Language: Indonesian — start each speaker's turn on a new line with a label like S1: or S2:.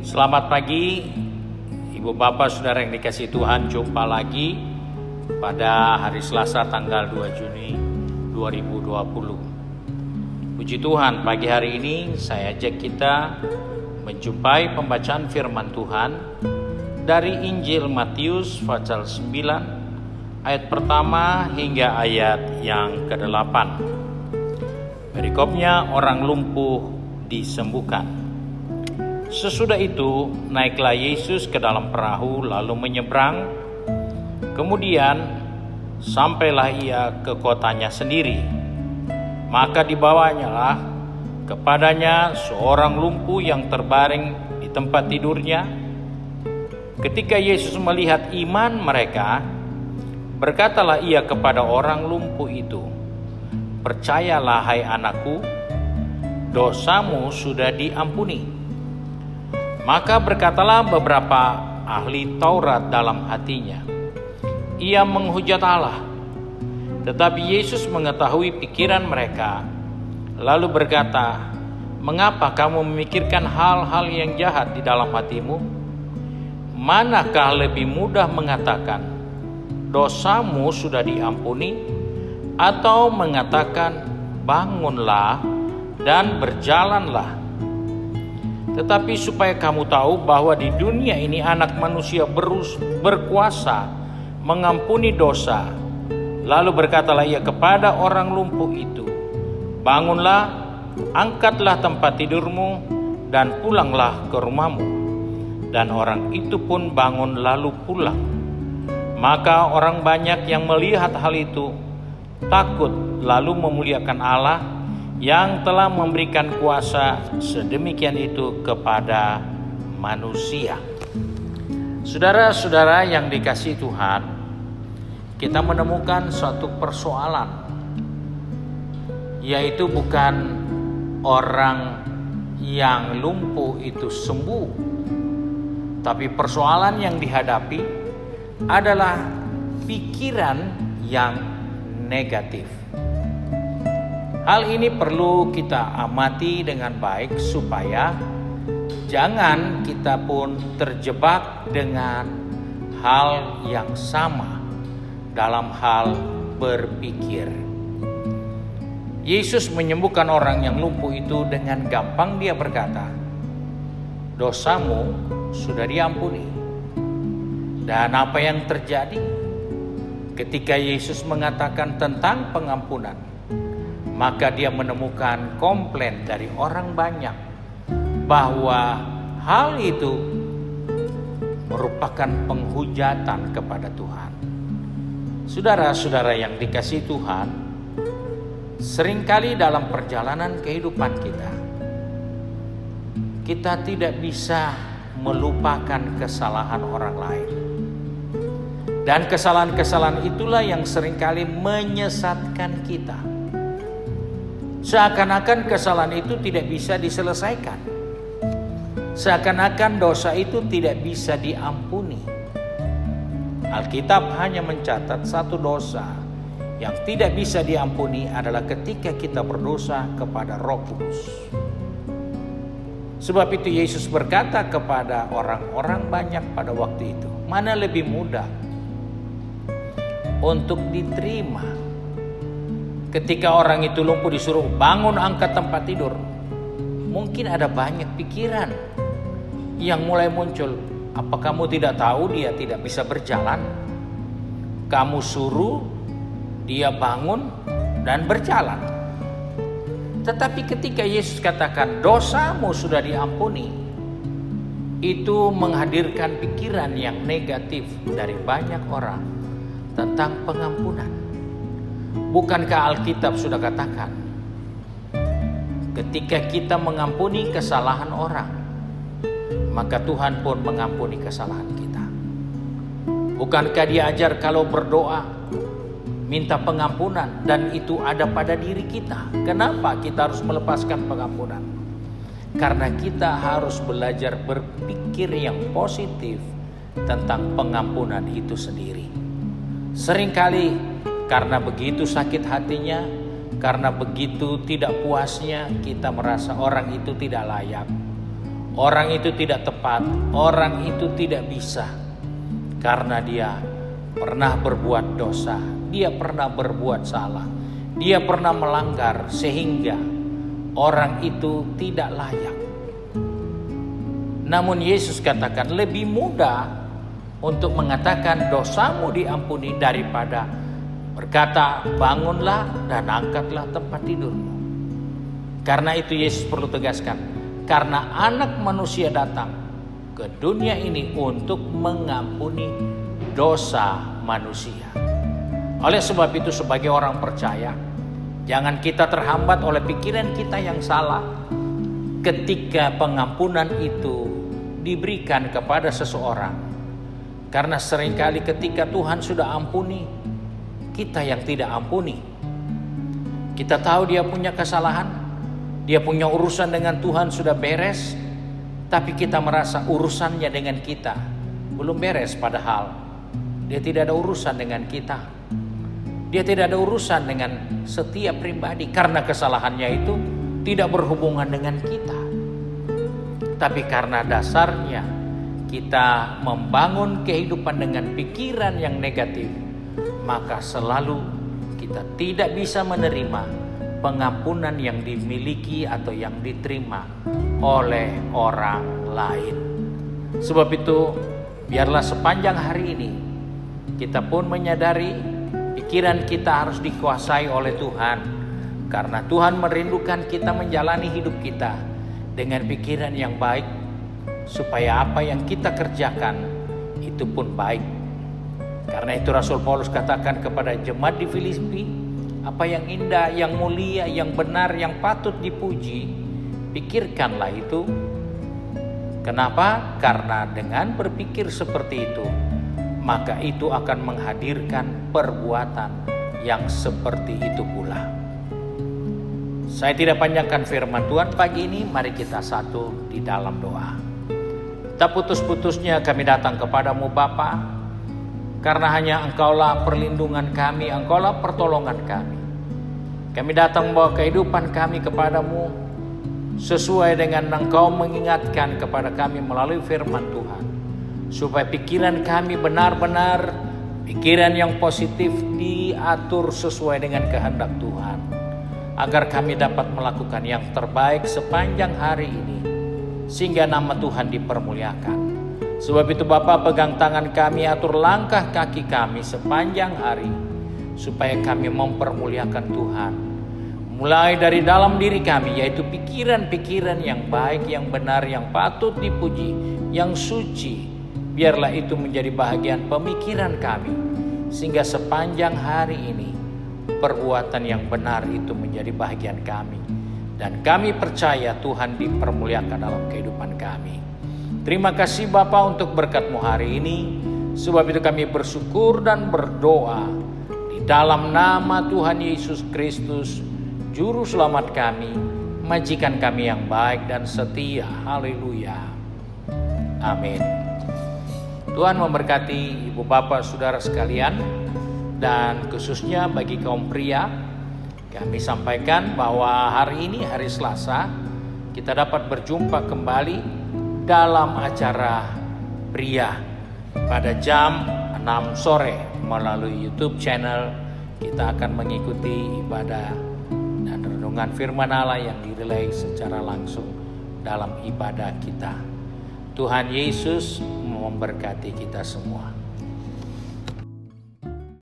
S1: Selamat pagi, Ibu Bapak Saudara yang dikasihi Tuhan. Jumpa lagi pada hari Selasa tanggal 2 Juni 2020. Puji Tuhan, pagi hari ini saya ajak kita menjumpai pembacaan firman Tuhan dari Injil Matius pasal 9 ayat pertama hingga ayat yang ke-8. Perikopnya, orang lumpuh disembuhkan. Sesudah itu naiklah Yesus ke dalam perahu lalu menyeberang. Kemudian sampailah ia ke kotanya sendiri. Maka dibawanyalah kepadanya seorang lumpuh yang terbaring di tempat tidurnya. Ketika Yesus melihat iman mereka, berkatalah ia kepada orang lumpuh itu, "Percayalah hai anakku, dosamu sudah diampuni." Maka berkatalah beberapa ahli Taurat dalam hatinya, "Ia menghujat Allah." Tetapi Yesus mengetahui pikiran mereka, lalu berkata, "Mengapa kamu memikirkan hal-hal yang jahat di dalam hatimu? Manakah lebih mudah mengatakan, dosamu sudah diampuni, atau mengatakan, bangunlah dan berjalanlah? Tetapi supaya kamu tahu bahwa di dunia ini Anak Manusia berkuasa mengampuni dosa." Lalu berkatalah ia kepada orang lumpuh itu, "Bangunlah, angkatlah tempat tidurmu, dan pulanglah ke rumahmu." Dan orang itu pun bangun lalu pulang. Maka orang banyak yang melihat hal itu takut, lalu memuliakan Allah yang telah memberikan kuasa sedemikian itu kepada manusia. Saudara-saudara yang dikasihi Tuhan, kita menemukan suatu persoalan, yaitu bukan orang yang lumpuh itu sembuh, tapi persoalan yang dihadapi adalah pikiran yang negatif. Hal ini perlu kita amati dengan baik supaya jangan kita pun terjebak dengan hal yang sama dalam hal berpikir. Yesus menyembuhkan orang yang lumpuh itu dengan gampang. Dia berkata, "Dosamu sudah diampuni." Dan apa yang terjadi ketika Yesus mengatakan tentang pengampunan? Maka dia menemukan komplain dari orang banyak bahwa hal itu merupakan penghujatan kepada Tuhan. Saudara-saudara yang dikasihi Tuhan, seringkali dalam perjalanan kehidupan kita tidak bisa melupakan kesalahan orang lain. Dan kesalahan-kesalahan itulah yang seringkali menyesatkan kita. Seakan-akan kesalahan itu tidak bisa diselesaikan. Seakan-akan dosa itu tidak bisa diampuni. Alkitab hanya mencatat satu dosa yang tidak bisa diampuni adalah ketika kita berdosa kepada Roh Kudus. Sebab itu Yesus berkata kepada orang-orang banyak pada waktu itu, mana lebih mudah untuk diterima? Ketika orang itu lumpuh disuruh bangun angkat tempat tidur, mungkin ada banyak pikiran yang mulai muncul. Apa kamu tidak tahu dia tidak bisa berjalan? Kamu suruh dia bangun dan berjalan. Tetapi ketika Yesus katakan dosamu sudah diampuni, itu menghadirkan pikiran yang negatif dari banyak orang tentang pengampunan. Bukankah Alkitab sudah katakan, ketika kita mengampuni kesalahan orang, maka Tuhan pun mengampuni kesalahan kita? Bukankah diajar kalau berdoa minta pengampunan dan itu ada pada diri kita? Kenapa kita harus melepaskan pengampunan? Karena kita harus belajar berpikir yang positif tentang pengampunan itu sendiri. Seringkali karena begitu sakit hatinya, karena begitu tidak puasnya, kita merasa orang itu tidak layak, Orang itu tidak tepat, orang itu tidak bisa, karena dia pernah berbuat dosa, dia pernah berbuat salah, dia pernah melanggar, sehingga orang itu tidak layak. Namun Yesus katakan lebih mudah untuk mengatakan dosamu diampuni daripada berkata bangunlah dan angkatlah tempat tidurmu. Karena itu Yesus perlu tegaskan, karena Anak Manusia datang ke dunia ini untuk mengampuni dosa manusia. Oleh sebab itu sebagai orang percaya, jangan kita terhambat oleh pikiran kita yang salah ketika pengampunan itu diberikan kepada seseorang. Karena seringkali ketika Tuhan sudah ampuni, kita yang tidak ampuni. Kita tahu dia punya kesalahan, dia punya urusan dengan Tuhan sudah beres, tapi kita merasa urusannya dengan kita belum beres, padahal dia tidak ada urusan dengan kita. Dia tidak ada urusan dengan setiap pribadi karena kesalahannya itu tidak berhubungan dengan kita. Tapi karena dasarnya kita membangun kehidupan dengan pikiran yang negatif, maka selalu kita tidak bisa menerima pengampunan yang dimiliki atau yang diterima oleh orang lain. Sebab itu, biarlah sepanjang hari ini kita pun menyadari pikiran kita harus dikuasai oleh Tuhan, karena Tuhan merindukan kita menjalani hidup kita dengan pikiran yang baik, supaya apa yang kita kerjakan itu pun baik. Karena itu Rasul Paulus katakan kepada jemaat di Filipi, apa yang indah, yang mulia, yang benar, yang patut dipuji, pikirkanlah itu. Kenapa? Karena dengan berpikir seperti itu, maka itu akan menghadirkan perbuatan yang seperti itu pula. Saya tidak panjangkan firman Tuhan pagi ini, mari kita satu di dalam doa. Tak putus-putusnya kami datang kepadamu Bapa, karena hanya Engkaulah perlindungan kami, Engkaulah pertolongan kami. Kami datang membawa kehidupan kami kepadamu, sesuai dengan Engkau mengingatkan kepada kami melalui firman Tuhan, supaya pikiran kami benar-benar pikiran yang positif, diatur sesuai dengan kehendak Tuhan, agar kami dapat melakukan yang terbaik sepanjang hari ini, sehingga nama Tuhan dipermuliakan. Sebab itu Bapa, pegang tangan kami, atur langkah kaki kami sepanjang hari, supaya kami mempermuliakan Tuhan. Mulai dari dalam diri kami, yaitu pikiran-pikiran yang baik, yang benar, yang patut dipuji, yang suci. Biarlah itu menjadi bahagian pemikiran kami, sehingga sepanjang hari ini perbuatan yang benar itu menjadi bahagian kami. Dan kami percaya Tuhan dipermuliakan dalam kehidupan kami. Terima kasih Bapa untuk berkat-Mu hari ini. Sebab itu kami bersyukur dan berdoa di dalam nama Tuhan Yesus Kristus, Juru Selamat kami, majikan kami yang baik dan setia. Haleluya. Amin. Tuhan memberkati ibu bapak saudara sekalian, dan khususnya bagi kaum pria, kami sampaikan bahwa hari ini hari Selasa kita dapat berjumpa kembali dalam acara pria pada jam 6 sore melalui YouTube channel. Kita akan mengikuti ibadah dan renungan firman Allah yang direlay secara langsung dalam ibadah kita. Tuhan Yesus memberkati kita semua.